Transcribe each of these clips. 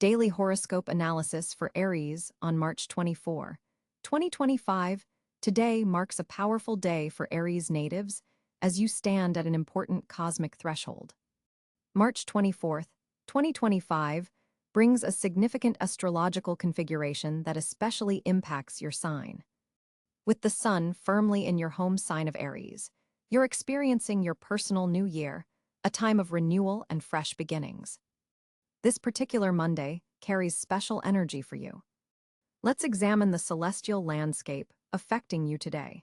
Daily horoscope analysis for Aries on March 24, 2025. Today marks a powerful day for Aries natives as you stand at an important cosmic threshold. March 24th, 2025 brings a significant astrological configuration that especially impacts your sign. With the sun firmly in your home sign of Aries, you're experiencing your personal new year, a time of renewal and fresh beginnings. This particular Monday carries special energy for you. Let's examine the celestial landscape affecting you today.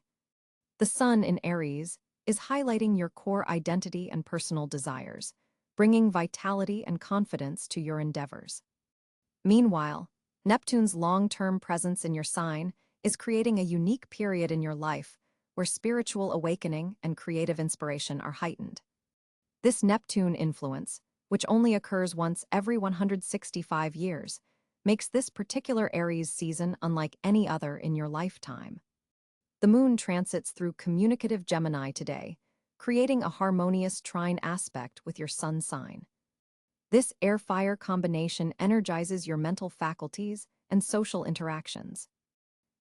The sun in Aries is highlighting your core identity and personal desires, bringing vitality and confidence to your endeavors. Meanwhile, Neptune's long-term presence in your sign is creating a unique period in your life where spiritual awakening and creative inspiration are heightened. This Neptune influence, which only occurs once every 165 years, makes this particular Aries season unlike any other in your lifetime. The moon transits through communicative Gemini today, creating a harmonious trine aspect with your sun sign. This air-fire combination energizes your mental faculties and social interactions.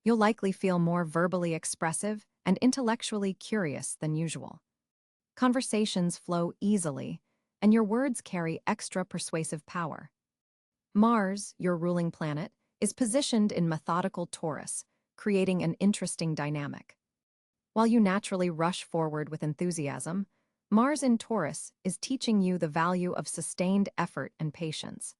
You'll likely feel more verbally expressive and intellectually curious than usual. Conversations flow easily, and your words carry extra persuasive power. Mars, your ruling planet, is positioned in methodical Taurus, creating an interesting dynamic. While you naturally rush forward with enthusiasm, Mars in Taurus is teaching you the value of sustained effort and patience.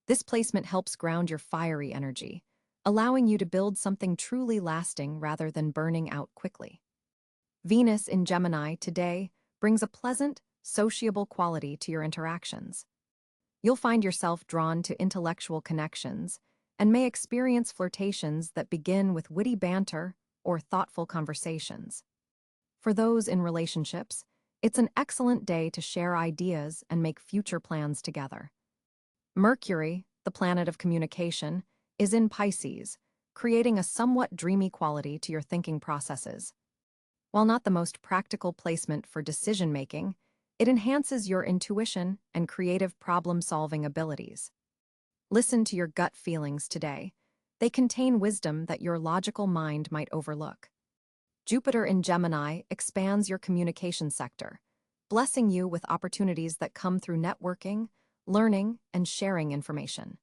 This placement helps ground your fiery energy, allowing you to build something truly lasting rather than burning out quickly. Venus in Gemini today brings a pleasant, sociable quality to your interactions. You'll find yourself drawn to intellectual connections and may experience flirtations that begin with witty banter or thoughtful conversations. For those in relationships, it's an excellent day to share ideas and make future plans together. Mercury, the planet of communication, is in Pisces, creating a somewhat dreamy quality to your thinking processes. While not the most practical placement for decision-making, it enhances your intuition and creative problem-solving abilities. Listen to your gut feelings today. They contain wisdom that your logical mind might overlook. Jupiter in Gemini expands your communication sector, blessing you with opportunities that come through networking, learning, and sharing information.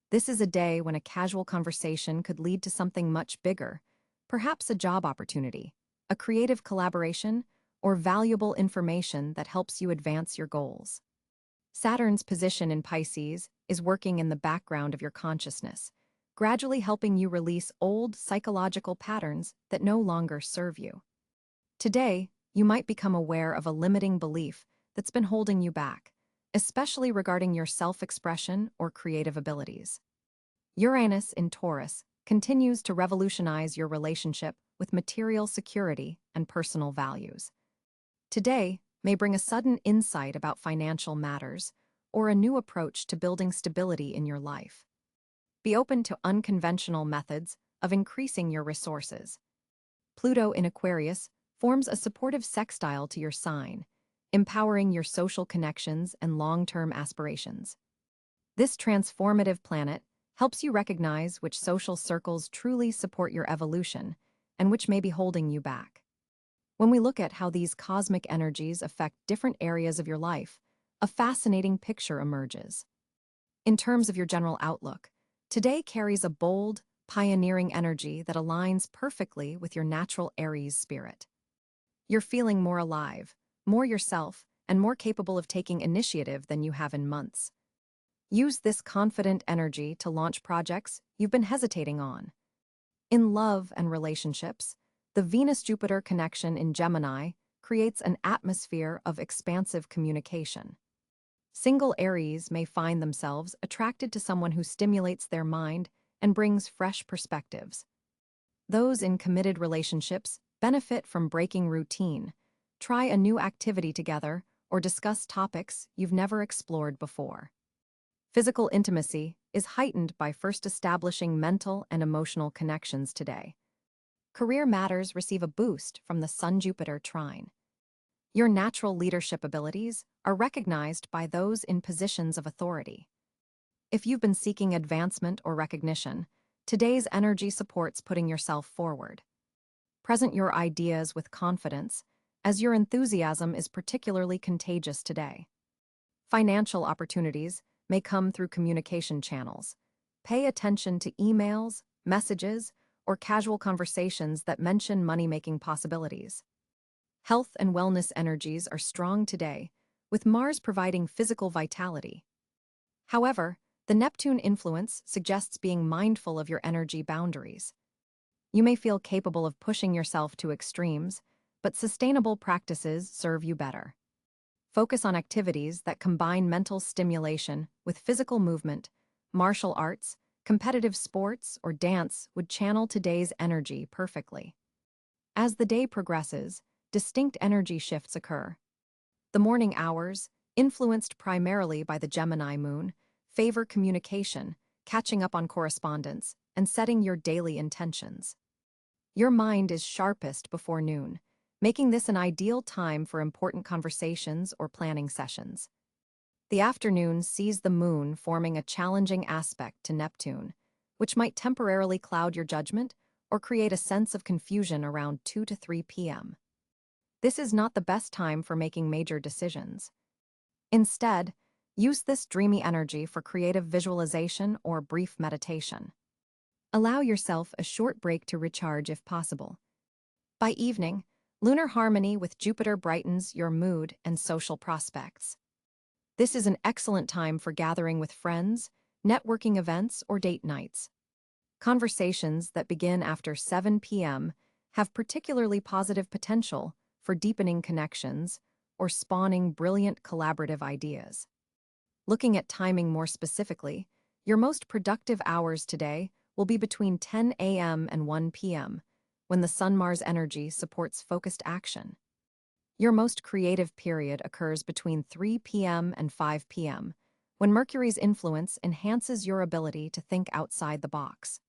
This is a day when a casual conversation could lead to something much bigger, perhaps a job opportunity, a creative collaboration, or valuable information that helps you advance your goals. Saturn's position in Pisces is working in the background of your consciousness, gradually helping you release old psychological patterns that no longer serve you. Today, you might become aware of a limiting belief that's been holding you back, especially regarding your self-expression or creative abilities. Uranus in Taurus continues to revolutionize your relationship with material security and personal values. Today may bring a sudden insight about financial matters or a new approach to building stability in your life. Be open to unconventional methods of increasing your resources. Pluto in Aquarius forms a supportive sextile to your sign, empowering your social connections and long-term aspirations. This transformative planet helps you recognize which social circles truly support your evolution and which may be holding you back. When we look at how these cosmic energies affect different areas of your life, a fascinating picture emerges. In terms of your general outlook, today carries a bold, pioneering energy that aligns perfectly with your natural Aries spirit. You're feeling more alive, more yourself, and more capable of taking initiative than you have in months. Use this confident energy to launch projects you've been hesitating on. In love and relationships, the Venus-Jupiter connection in Gemini creates an atmosphere of expansive communication. Single Aries may find themselves attracted to someone who stimulates their mind and brings fresh perspectives. Those in committed relationships benefit from breaking routine, try a new activity together, or discuss topics you've never explored before. Physical intimacy is heightened by first establishing mental and emotional connections today. Career matters receive a boost from the Sun-Jupiter trine. Your natural leadership abilities are recognized by those in positions of authority. If you've been seeking advancement or recognition, today's energy supports putting yourself forward. Present your ideas with confidence, as your enthusiasm is particularly contagious today. Financial opportunities may come through communication channels. Pay attention to emails, messages, or casual conversations that mention money-making possibilities. Health and wellness energies are strong today, with Mars providing physical vitality. However, the Neptune influence suggests being mindful of your energy boundaries. You may feel capable of pushing yourself to extremes, but sustainable practices serve you better. Focus on activities that combine mental stimulation with physical movement. Martial arts, competitive sports, or dance would channel today's energy perfectly. As the day progresses, distinct energy shifts occur. The morning hours, influenced primarily by the Gemini moon, favor communication, catching up on correspondence, and setting your daily intentions. Your mind is sharpest before noon, making this an ideal time for important conversations or planning sessions. The afternoon sees the moon forming a challenging aspect to Neptune, which might temporarily cloud your judgment or create a sense of confusion around 2 to 3 p.m. This is not the best time for making major decisions. Instead, use this dreamy energy for creative visualization or brief meditation. Allow yourself a short break to recharge if possible. By evening, lunar harmony with Jupiter brightens your mood and social prospects. This is an excellent time for gathering with friends, networking events, or date nights. Conversations that begin after 7 p.m. have particularly positive potential for deepening connections or spawning brilliant collaborative ideas. Looking at timing more specifically, your most productive hours today will be between 10 a.m. and 1 p.m., when the Sun-Mars energy supports focused action. Your most creative period occurs between 3 p.m. and 5 p.m., when Mercury's influence enhances your ability to think outside the box.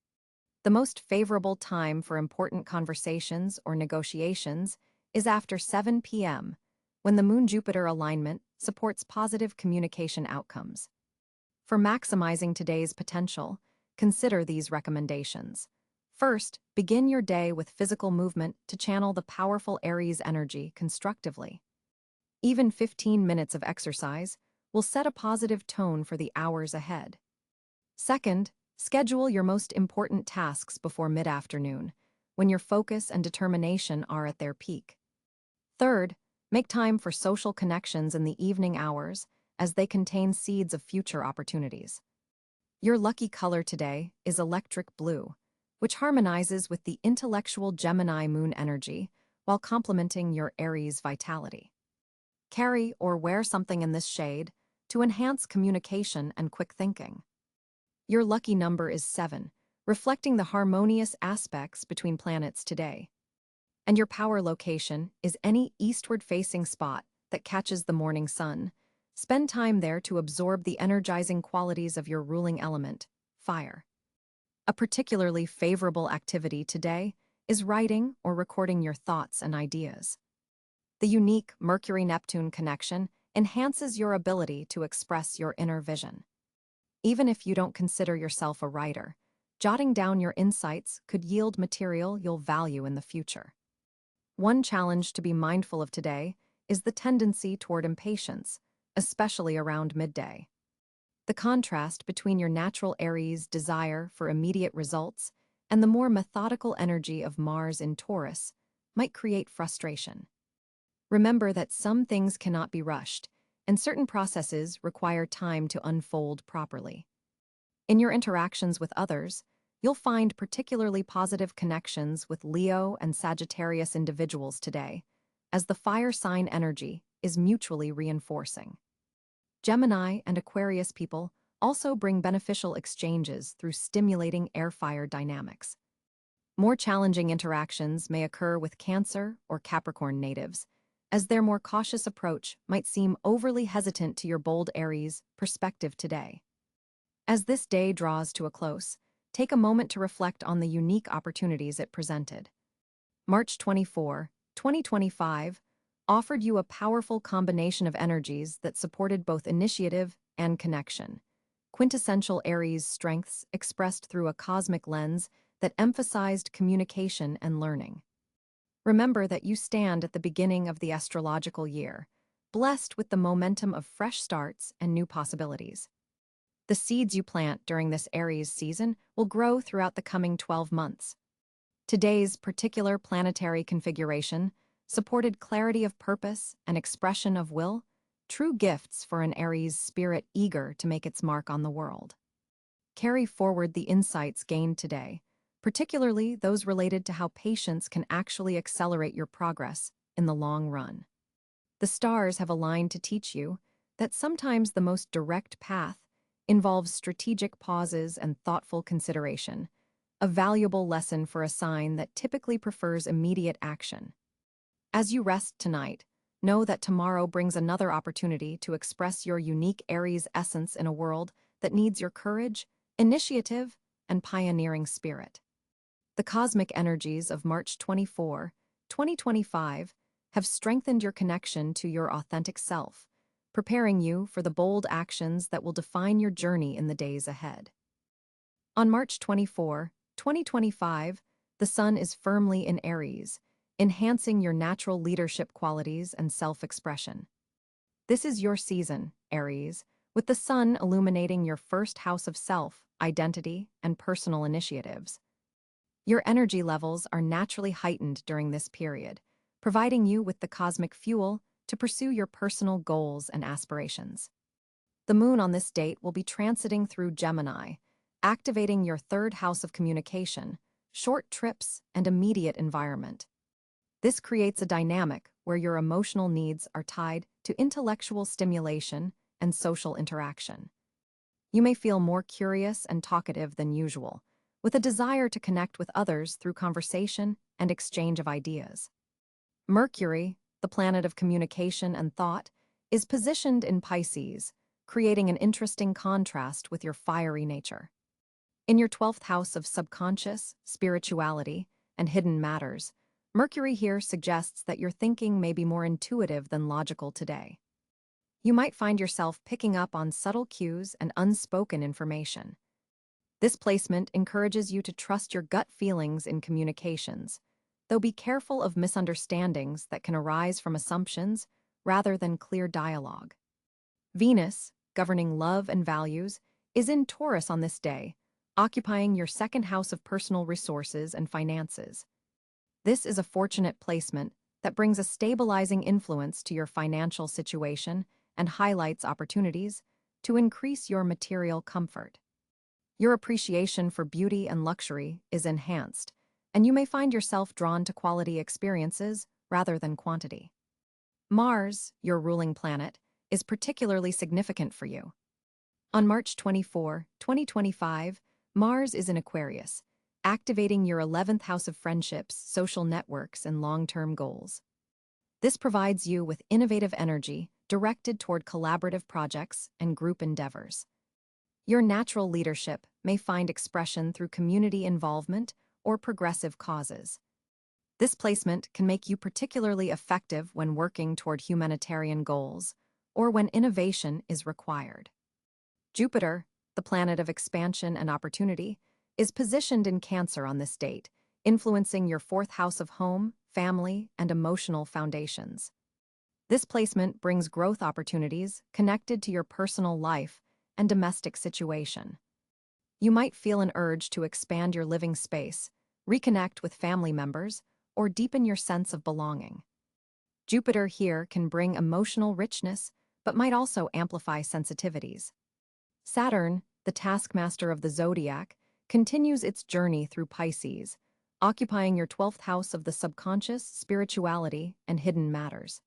The most favorable time for important conversations or negotiations is after 7 p.m., when the Moon-Jupiter alignment supports positive communication outcomes. For maximizing today's potential, consider these recommendations. First, begin your day with physical movement to channel the powerful Aries energy constructively. Even 15 minutes of exercise will set a positive tone for the hours ahead. Second, schedule your most important tasks before mid-afternoon, when your focus and determination are at their peak. Third, make time for social connections in the evening hours, as they contain seeds of future opportunities. Your lucky color today is electric blue, which harmonizes with the intellectual Gemini moon energy while complementing your Aries vitality. Carry or wear something in this shade to enhance communication and quick thinking. Your lucky number is 7, reflecting the harmonious aspects between planets today. And your power location is any eastward-facing spot that catches the morning sun. Spend time there to absorb the energizing qualities of your ruling element, fire. A particularly favorable activity today is writing or recording your thoughts and ideas. The unique Mercury-Neptune connection enhances your ability to express your inner vision. Even if you don't consider yourself a writer, jotting down your insights could yield material you'll value in the future. One challenge to be mindful of today is the tendency toward impatience, especially around midday. The contrast between your natural Aries desire for immediate results and the more methodical energy of Mars in Taurus might create frustration. Remember that some things cannot be rushed, and certain processes require time to unfold properly. In your interactions with others, you'll find particularly positive connections with Leo and Sagittarius individuals today, as the fire sign energy is mutually reinforcing. Gemini and Aquarius people also bring beneficial exchanges through stimulating air-fire dynamics. More challenging interactions may occur with Cáncer or Capricorn natives, as their more cautious approach might seem overly hesitant to your bold Aries perspective today. As this day draws to a close, take a moment to reflect on the unique opportunities it presented. March 24, 2025, offered you a powerful combination of energies that supported both initiative and connection. quintessential Aries strengths expressed through a cosmic lens that emphasized communication and learning. Remember that you stand at the beginning of the astrological year, blessed with the momentum of fresh starts and new possibilities. The seeds you plant during this Aries season will grow throughout the coming 12 months. Today's particular planetary configuration supported clarity of purpose and expression of will, true gifts for an Aries spirit eager to make its mark on the world. Carry forward the insights gained today, particularly those related to how patience can actually accelerate your progress in the long run. The stars have aligned to teach you that sometimes the most direct path involves strategic pauses and thoughtful consideration, a valuable lesson for a sign that typically prefers immediate action. As you rest tonight, know that tomorrow brings another opportunity to express your unique Aries essence in a world that needs your courage, initiative, and pioneering spirit. The cosmic energies of March 24, 2025 have strengthened your connection to your authentic self, preparing you for the bold actions that will define your journey in the days ahead. On March 24, 2025, the Sun is firmly in Aries, enhancing your natural leadership qualities and self-expression. This is your season, Aries, with the Sun illuminating your first house of self, identity, and personal initiatives. Your energy levels are naturally heightened during this period, providing you with the cosmic fuel to pursue your personal goals and aspirations. The Moon on this date will be transiting through Gemini, activating your third house of communication, short trips, and immediate environment. This creates a dynamic where your emotional needs are tied to intellectual stimulation and social interaction. You may feel more curious and talkative than usual, with a desire to connect with others through conversation and exchange of ideas. Mercury, the planet of communication and thought, is positioned in Pisces, creating an interesting contrast with your fiery nature. In your 12th house of subconscious, spirituality, and hidden matters, Mercury here suggests that your thinking may be more intuitive than logical today. You might find yourself picking up on subtle cues and unspoken information. This placement encourages you to trust your gut feelings in communications, though be careful of misunderstandings that can arise from assumptions rather than clear dialogue. Venus, governing love and values, is in Taurus on this day, occupying your second house of personal resources and finances. This is a fortunate placement that brings a stabilizing influence to your financial situation and highlights opportunities to increase your material comfort. Your appreciation for beauty and luxury is enhanced, and you may find yourself drawn to quality experiences rather than quantity. Mars, your ruling planet, is particularly significant for you. On March 24, 2025, Mars is in Aquarius, activating your 11th house of friendships, social networks, and long-term goals. This provides you with innovative energy directed toward collaborative projects and group endeavors. Your natural leadership may find expression through community involvement or progressive causes. This placement can make you particularly effective when working toward humanitarian goals or when innovation is required. Jupiter, the planet of expansion and opportunity, is positioned in Cáncer on this date, influencing your 4th house of home, family, and emotional foundations. This placement brings growth opportunities connected to your personal life and domestic situation. You might feel an urge to expand your living space, reconnect with family members, or deepen your sense of belonging. Jupiter here can bring emotional richness, but might also amplify sensitivities. Saturn, the taskmaster of the zodiac, continues its journey through Pisces, occupying your 12th house of the subconscious, spirituality, and hidden matters.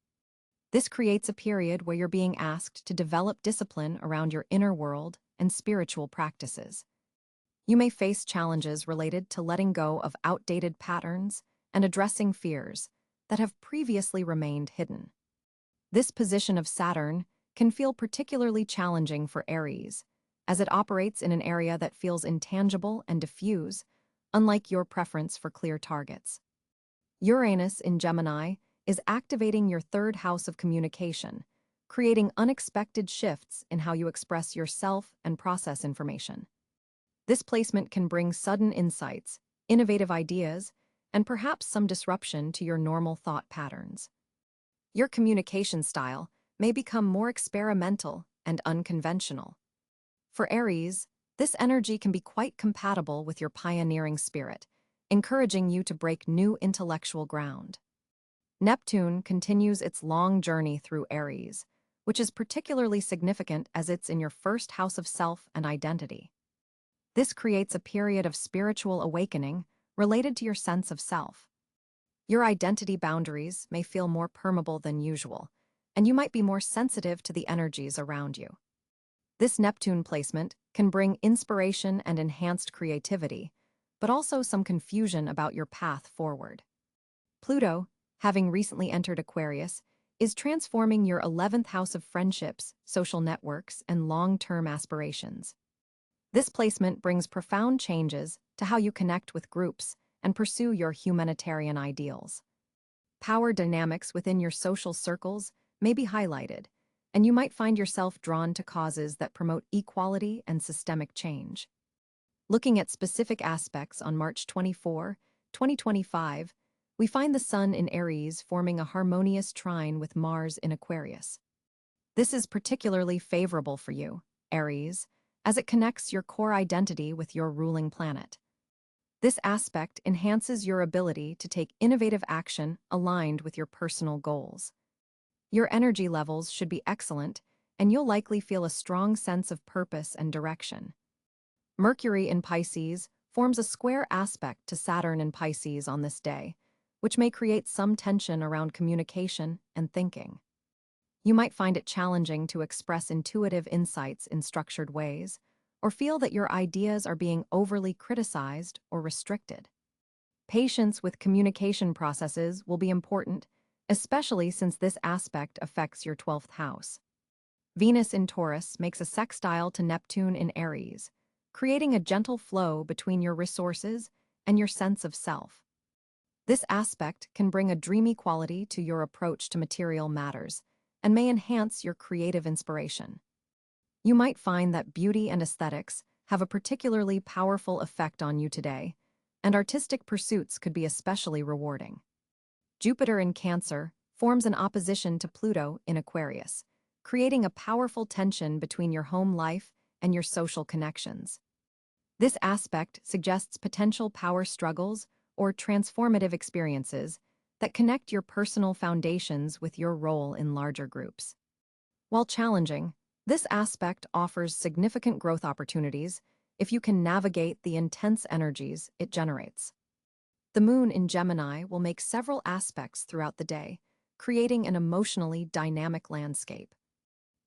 This creates a period where you're being asked to develop discipline around your inner world and spiritual practices. You may face challenges related to letting go of outdated patterns and addressing fears that have previously remained hidden. This position of Saturn can feel particularly challenging for Aries, as it operates in an area that feels intangible and diffuse, unlike your preference for clear targets. Uranus in Gemini is activating your 3rd house of communication, creating unexpected shifts in how you express yourself and process information. This placement can bring sudden insights, innovative ideas, and perhaps some disruption to your normal thought patterns. Your communication style may become more experimental and unconventional. For Aries, this energy can be quite compatible with your pioneering spirit, encouraging you to break new intellectual ground. Neptune continues its long journey through Aries, which is particularly significant as it's in your first house of self and identity. This creates a period of spiritual awakening related to your sense of self. Your identity boundaries may feel more permeable than usual, and you might be more sensitive to the energies around you. This Neptune placement can bring inspiration and enhanced creativity, but also some confusion about your path forward. Pluto, having recently entered Aquarius, is transforming your 11th house of friendships, social networks, and long-term aspirations. This placement brings profound changes to how you connect with groups and pursue your humanitarian ideals. Power dynamics within your social circles may be highlighted, and you might find yourself drawn to causes that promote equality and systemic change. Looking at specific aspects on March 24, 2025, we find the Sun in Aries forming a harmonious trine with Mars in Aquarius. This is particularly favorable for you, Aries, as it connects your core identity with your ruling planet. This aspect enhances your ability to take innovative action aligned with your personal goals. Your energy levels should be excellent, and you'll likely feel a strong sense of purpose and direction. Mercury in Pisces forms a square aspect to Saturn in Pisces on this day, which may create some tension around communication and thinking. You might find it challenging to express intuitive insights in structured ways, or feel that your ideas are being overly criticized or restricted. Patience with communication processes will be important, especially since this aspect affects your 12th house. Venus in Taurus makes a sextile to Neptune in Aries, creating a gentle flow between your resources and your sense of self. This aspect can bring a dreamy quality to your approach to material matters and may enhance your creative inspiration. You might find that beauty and aesthetics have a particularly powerful effect on you today, and artistic pursuits could be especially rewarding. Jupiter in Cáncer forms an opposition to Pluto in Aquarius, creating a powerful tension between your home life and your social connections. This aspect suggests potential power struggles or transformative experiences that connect your personal foundations with your role in larger groups. While challenging, this aspect offers significant growth opportunities if you can navigate the intense energies it generates. The moon in Gemini will make several aspects throughout the day, creating an emotionally dynamic landscape.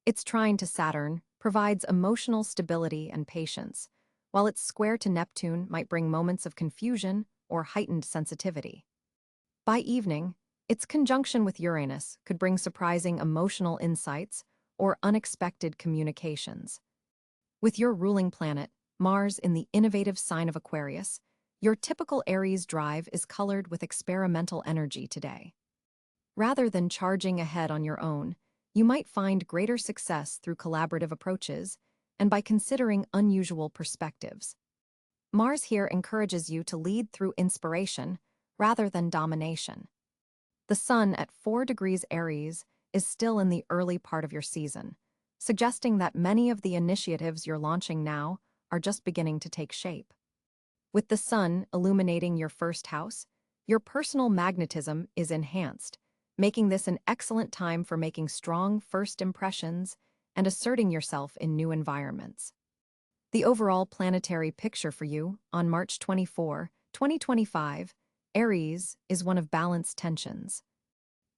Its trine to Saturn provides emotional stability and patience, while its square to Neptune might bring moments of confusion or heightened sensitivity. By evening, its conjunction with Uranus could bring surprising emotional insights or unexpected communications. With your ruling planet, Mars, in the innovative sign of Aquarius, your typical Aries drive is colored with experimental energy today. Rather than charging ahead on your own, you might find greater success through collaborative approaches and by considering unusual perspectives. Mars here encourages you to lead through inspiration rather than domination. The Sun at 4 degrees Aries is still in the early part of your season, suggesting that many of the initiatives you're launching now are just beginning to take shape. With the Sun illuminating your first house, your personal magnetism is enhanced, making this an excellent time for making strong first impressions and asserting yourself in new environments. The overall planetary picture for you on March 24, 2025, Aries, is one of balanced tensions.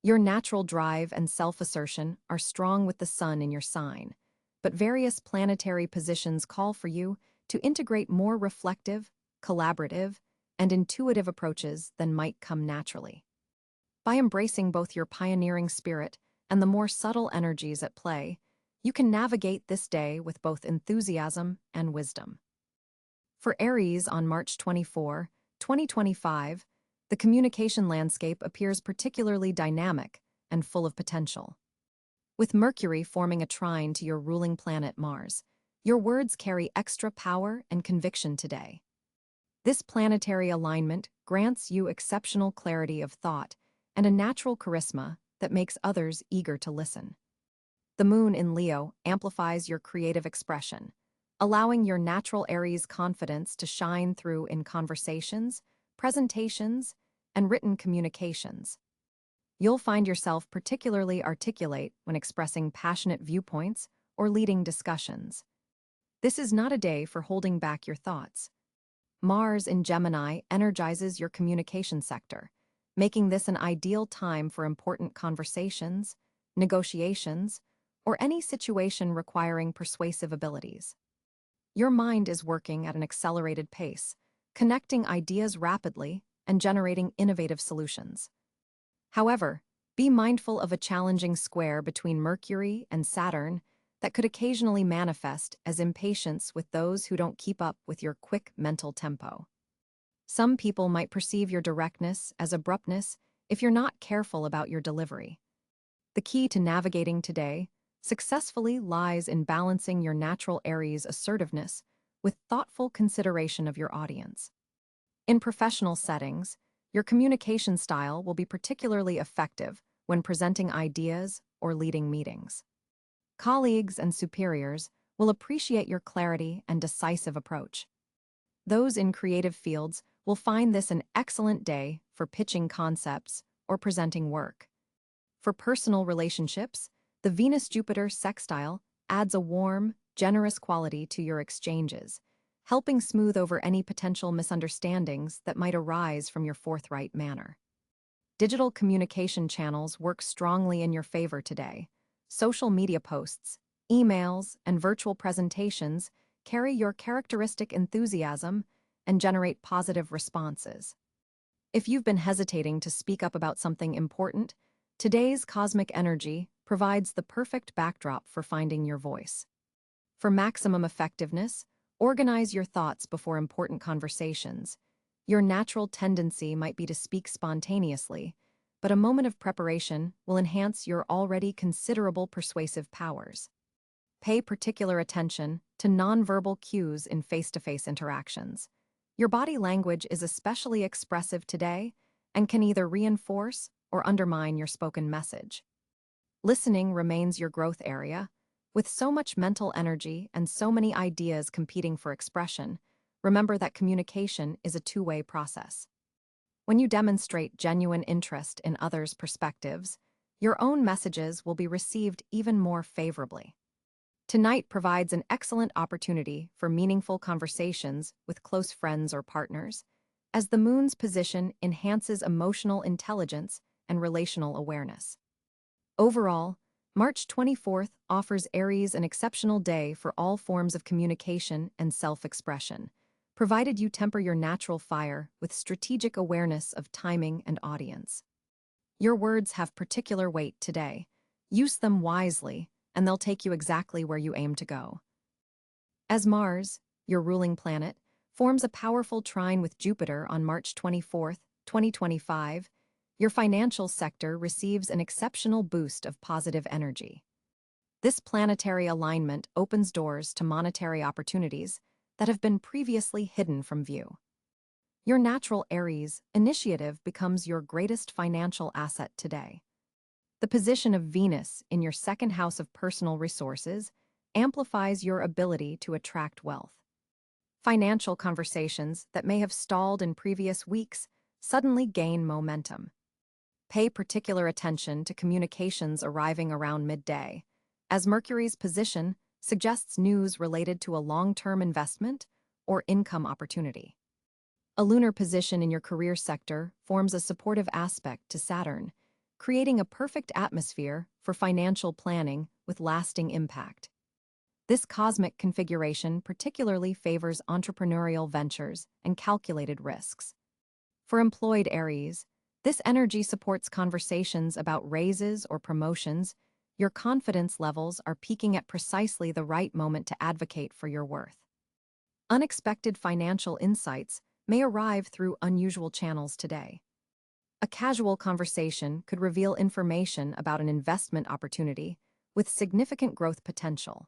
Your natural drive and self-assertion are strong with the Sun in your sign, but various planetary positions call for you to integrate more reflective, collaborative, and intuitive approaches than might come naturally. By embracing both your pioneering spirit and the more subtle energies at play, you can navigate this day with both enthusiasm and wisdom. For Aries on March 24, 2025, the communication landscape appears particularly dynamic and full of potential. With Mercury forming a trine to your ruling planet Mars, your words carry extra power and conviction today. This planetary alignment grants you exceptional clarity of thought and a natural charisma that makes others eager to listen. The moon in Leo amplifies your creative expression, allowing your natural Aries confidence to shine through in conversations, presentations, and written communications. You'll find yourself particularly articulate when expressing passionate viewpoints or leading discussions. This is not a day for holding back your thoughts. Mars in Gemini energizes your communication sector, making this an ideal time for important conversations, negotiations, or any situation requiring persuasive abilities. Your mind is working at an accelerated pace, connecting ideas rapidly and generating innovative solutions. However, be mindful of a challenging square between Mercury and Saturn that could occasionally manifest as impatience with those who don't keep up with your quick mental tempo. Some people might perceive your directness as abruptness if you're not careful about your delivery. The key to navigating today successfully lies in balancing your natural Aries assertiveness with thoughtful consideration of your audience. In professional settings, your communication style will be particularly effective when presenting ideas or leading meetings. Colleagues and superiors will appreciate your clarity and decisive approach. Those in creative fields will find this an excellent day for pitching concepts or presenting work. For personal relationships, the Venus-Jupiter sextile adds a warm, generous quality to your exchanges, helping smooth over any potential misunderstandings that might arise from your forthright manner. Digital communication channels work strongly in your favor today. Social media posts, emails, and virtual presentations carry your characteristic enthusiasm and generate positive responses. If you've been hesitating to speak up about something important, today's cosmic energy provides the perfect backdrop for finding your voice. For maximum effectiveness, organize your thoughts before important conversations. Your natural tendency might be to speak spontaneously, but a moment of preparation will enhance your already considerable persuasive powers. Pay particular attention to nonverbal cues in face-to-face interactions. Your body language is especially expressive today and can either reinforce or undermine your spoken message. Listening remains your growth area. With so much mental energy and so many ideas competing for expression, remember that communication is a two-way process. When you demonstrate genuine interest in others' perspectives, your own messages will be received even more favorably. Tonight provides an excellent opportunity for meaningful conversations with close friends or partners, as the moon's position enhances emotional intelligence and relational awareness. Overall, March 24th offers Aries an exceptional day for all forms of communication and self-expression, provided you temper your natural fire with strategic awareness of timing and audience. Your words have particular weight today. Use them wisely, and they'll take you exactly where you aim to go. As Mars, your ruling planet, forms a powerful trine with Jupiter on March 24th, 2025, your financial sector receives an exceptional boost of positive energy. This planetary alignment opens doors to monetary opportunities that have been previously hidden from view. Your natural Aries initiative becomes your greatest financial asset today. The position of Venus in your second house of personal resources amplifies your ability to attract wealth. Financial conversations that may have stalled in previous weeks suddenly gain momentum. Pay particular attention to communications arriving around midday, as Mercury's position suggests news related to a long-term investment or income opportunity. A lunar position in your career sector forms a supportive aspect to Saturn, creating a perfect atmosphere for financial planning with lasting impact. This cosmic configuration particularly favors entrepreneurial ventures and calculated risks. For employed Aries, this energy supports conversations about raises or promotions. Your confidence levels are peaking at precisely the right moment to advocate for your worth. Unexpected financial insights may arrive through unusual channels today. A casual conversation could reveal information about an investment opportunity, with significant growth potential.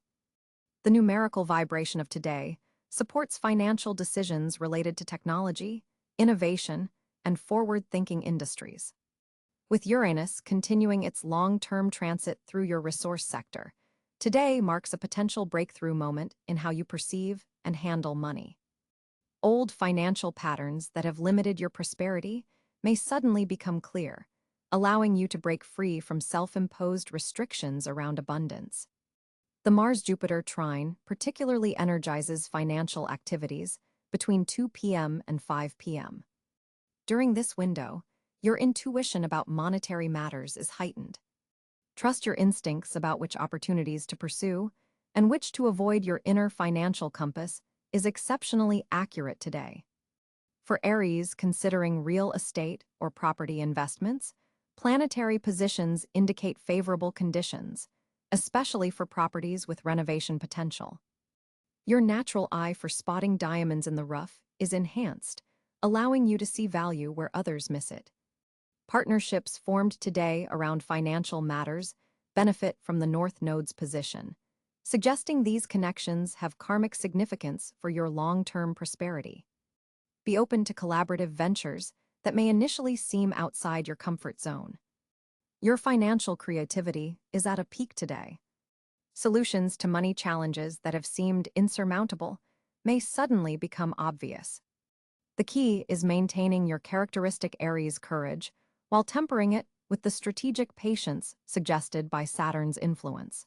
The numerical vibration of today supports financial decisions related to technology, innovation, and forward-thinking industries. With Uranus continuing its long-term transit through your resource sector, today marks a potential breakthrough moment in how you perceive and handle money. Old financial patterns that have limited your prosperity may suddenly become clear, allowing you to break free from self-imposed restrictions around abundance. The Mars-Jupiter trine particularly energizes financial activities between 2 p.m. and 5 p.m. During this window, your intuition about monetary matters is heightened. Trust your instincts about which opportunities to pursue and which to avoid. Your inner financial compass is exceptionally accurate today. For Aries considering real estate or property investments, planetary positions indicate favorable conditions, especially for properties with renovation potential. Your natural eye for spotting diamonds in the rough is enhanced, allowing you to see value where others miss it. Partnerships formed today around financial matters benefit from the North Node's position, suggesting these connections have karmic significance for your long-term prosperity. Be open to collaborative ventures that may initially seem outside your comfort zone. Your financial creativity is at a peak today. Solutions to money challenges that have seemed insurmountable may suddenly become obvious. The key is maintaining your characteristic Aries courage while tempering it with the strategic patience suggested by Saturn's influence.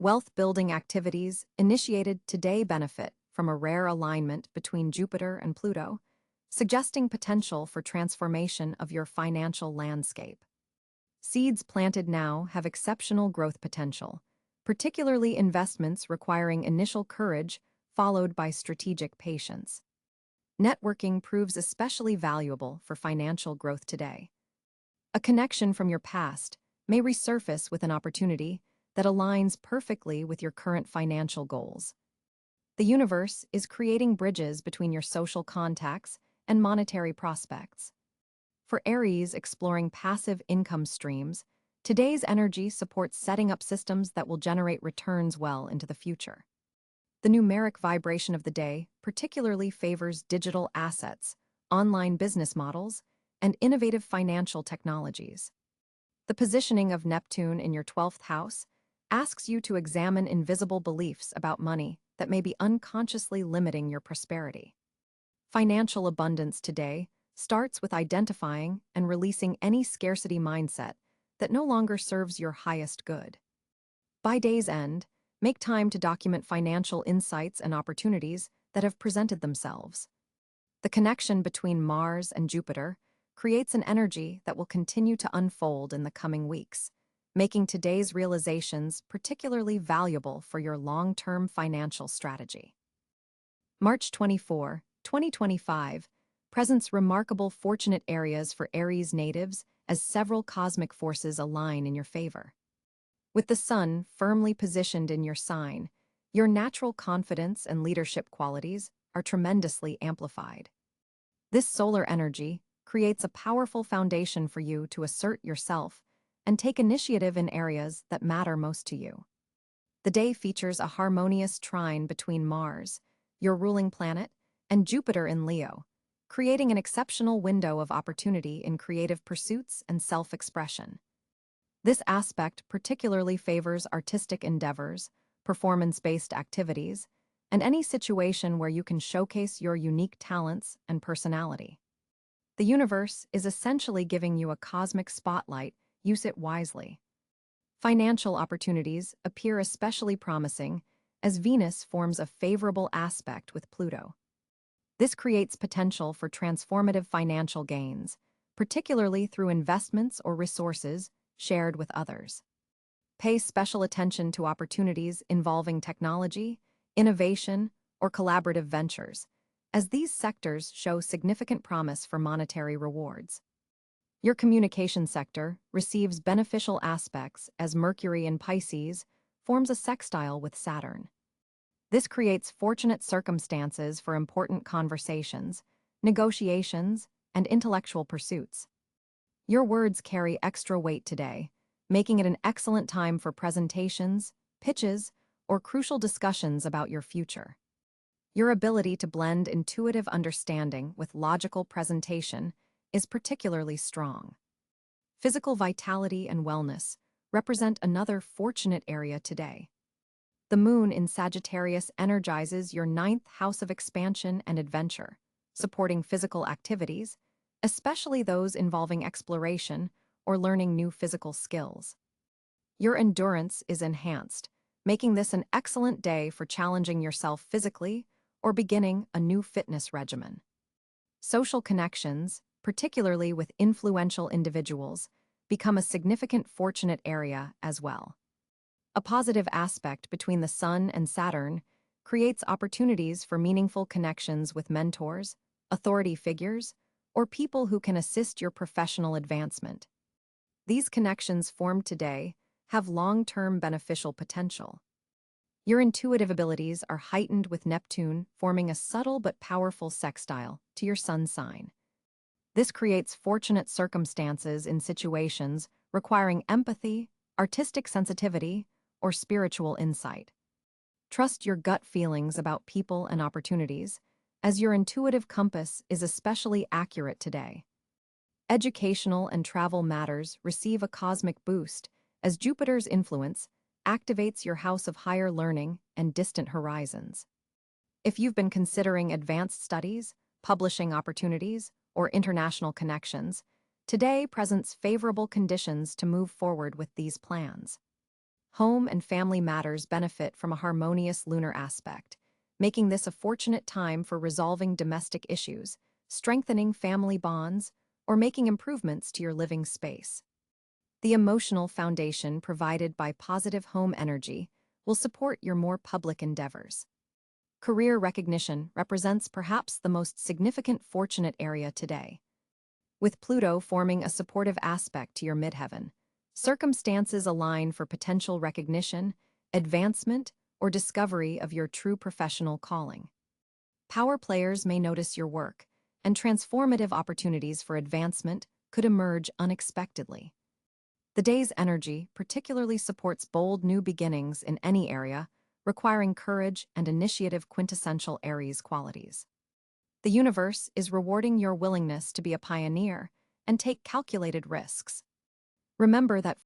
Wealth-building activities initiated today benefit from a rare alignment between Jupiter and Pluto, suggesting potential for transformation of your financial landscape. Seeds planted now have exceptional growth potential, particularly investments requiring initial courage followed by strategic patience. Networking proves especially valuable for financial growth today. A connection from your past may resurface with an opportunity that aligns perfectly with your current financial goals. The universe is creating bridges between your social contacts and monetary prospects. For Aries exploring passive income streams, today's energy supports setting up systems that will generate returns well into the future. The numeric vibration of the day particularly favors digital assets, online business models, and innovative financial technologies. The positioning of Neptune in your 12th house asks you to examine invisible beliefs about money that may be unconsciously limiting your prosperity. Financial abundance today starts with identifying and releasing any scarcity mindset that no longer serves your highest good. By day's end, make time to document financial insights and opportunities that have presented themselves. The connection between Mars and Jupiter creates an energy that will continue to unfold in the coming weeks, making today's realizations particularly valuable for your long-term financial strategy. March 24, 2025, presents remarkable fortunate areas for Aries natives as several cosmic forces align in your favor. With the Sun firmly positioned in your sign, your natural confidence and leadership qualities are tremendously amplified. This solar energy creates a powerful foundation for you to assert yourself and take initiative in areas that matter most to you. The day features a harmonious trine between Mars, your ruling planet, and Jupiter in Leo, creating an exceptional window of opportunity in creative pursuits and self-expression. This aspect particularly favors artistic endeavors, performance-based activities, and any situation where you can showcase your unique talents and personality. The universe is essentially giving you a cosmic spotlight. Use it wisely. Financial opportunities appear especially promising as Venus forms a favorable aspect with Pluto. This creates potential for transformative financial gains, particularly through investments or resources shared with others. Pay special attention to opportunities involving technology, innovation, or collaborative ventures, as these sectors show significant promise for monetary rewards. Your communication sector receives beneficial aspects as Mercury in Pisces forms a sextile with Saturn. This creates fortunate circumstances for important conversations, negotiations, and intellectual pursuits. Your words carry extra weight today, making it an excellent time for presentations, pitches, or crucial discussions about your future. Your ability to blend intuitive understanding with logical presentation is particularly strong. Physical vitality and wellness represent another fortunate area today. The moon in Sagittarius energizes your ninth house of expansion and adventure, supporting physical activities, especially those involving exploration or learning new physical skills. Your endurance is enhanced, making this an excellent day for challenging yourself physically or beginning a new fitness regimen. Social connections, particularly with influential individuals, become a significant fortunate area as well. A positive aspect between the Sun and Saturn creates opportunities for meaningful connections with mentors, authority figures, or people who can assist your professional advancement. These connections formed today have long-term beneficial potential. Your intuitive abilities are heightened with Neptune forming a subtle but powerful sextile to your sun sign. This creates fortunate circumstances in situations requiring empathy, artistic sensitivity, or spiritual insight. Trust your gut feelings about people and opportunities, as your intuitive compass is especially accurate today. Educational and travel matters receive a cosmic boost as Jupiter's influence activates your house of higher learning and distant horizons. If you've been considering advanced studies, publishing opportunities, or international connections, today presents favorable conditions to move forward with these plans. Home and family matters benefit from a harmonious lunar aspect, making this a fortunate time for resolving domestic issues, strengthening family bonds, or making improvements to your living space. The emotional foundation provided by positive home energy will support your more public endeavors. Career recognition represents perhaps the most significant fortunate area today. With Pluto forming a supportive aspect to your midheaven, circumstances align for potential recognition, advancement, or discovery of your true professional calling. Power players may notice your work, and transformative opportunities for advancement could emerge unexpectedly. The day's energy particularly supports bold new beginnings in any area, requiring courage and initiative quintessential Aries qualities. The universe is rewarding your willingness to be a pioneer and take calculated risks. Remember that